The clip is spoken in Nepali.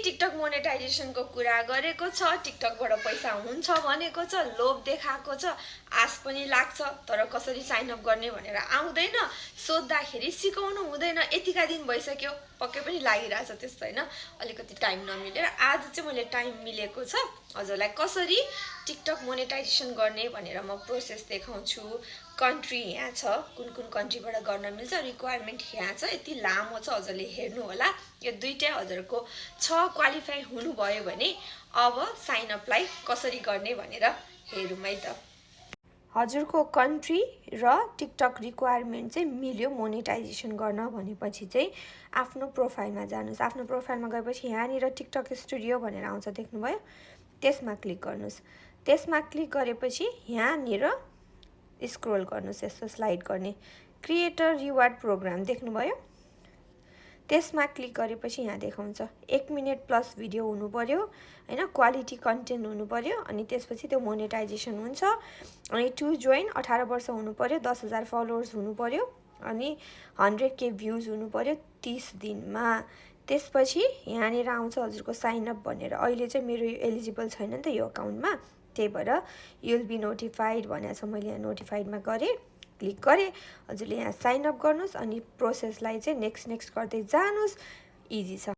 टिकटक मोनेटाइजेसनको कुरा गरेको छ, टिकटकबाट पैसा हुन्छ भनेको छ, लोभ देखाएको छ, आश पनि लाग्छ, तर कसरी साइन अप गर्ने भनेर आउँदैन, सोद्धाखेरि सिकाउनु हुँदैन। यतिका दिन भइसक्यो, पक्कै पनि लागिरहेछ त्यस्तो होइन, अलिकति टाइम नमिलेर। आज चाहिँ मैले टाइम मिलेको छ हजुरलाई कसरी टिकटक मोनेटाइजेसन गर्ने भनेर म प्रोसेस देखाउँछु। कन्ट्री यहाँ छ, कुन कुन कन्ट्रीबाट गर्न मिल्छ, रिक्वायरमेन्ट यहाँ छ, यति लामो छ, हजुरले हेर्नु होला। यो दुईटै हजुरको छ क्वालिफाई हुनुभयो भने अब साइन अपलाई कसरी गर्ने भनेर हेरौँ है त। हजुरको कन्ट्री र टिकटक रिक्वायरमेन्ट चाहिँ मिल्यो मोनेटाइजेसन गर्न भनेपछि चाहिँ आफ्नो प्रोफाइलमा जानुहोस्। आफ्नो प्रोफाइलमा गएपछि यहाँनिर टिकटक स्टुडियो भनेर आउँछ, देख्नुभयो, त्यसमा क्लिक गर्नुहोस्। त्यसमा क्लिक गरेपछि यहाँनिर स्क्रोल गर्नुहोस्, यस्तो स्लाइड गर्ने क्रिएटर रिवार्ड प्रोग्राम देख्नुभयो, त्यसमा क्लिक गरेपछि यहाँ देखाउँछ 1 मिनट प्लस भिडियो हुनु पर्यो हैन, क्वालिटी कन्टेन्ट हुनु पर्यो, अनि त्यसपछि त्यो मोनेटाइजेसन हुन्छ। अनि टु जोइन 18 वर्ष हुनु पर्यो, 10,000 फलोवर्स हुनु पर्यो, अनि 100K भ्युज हुनु पर्यो 30 दिनमा। त्यसपछि यहाँनिर आउँछ हजुरको साइन अप भनेर। अहिले चाहिँ मेरो एलिजिबल छैन नि त यो अकाउन्टमा, त्यही भएर यु विल बी नोटिफाइड भनेको छ, मैले यहाँ नोटिफाइडमा गरेँ, क्लिक गरेँ। हजुरले यहाँ साइन अप गर्नुहोस् अनि प्रोसेसलाई चाहिँ नेक्स्ट गर्दै जानुहोस्, इजी छ।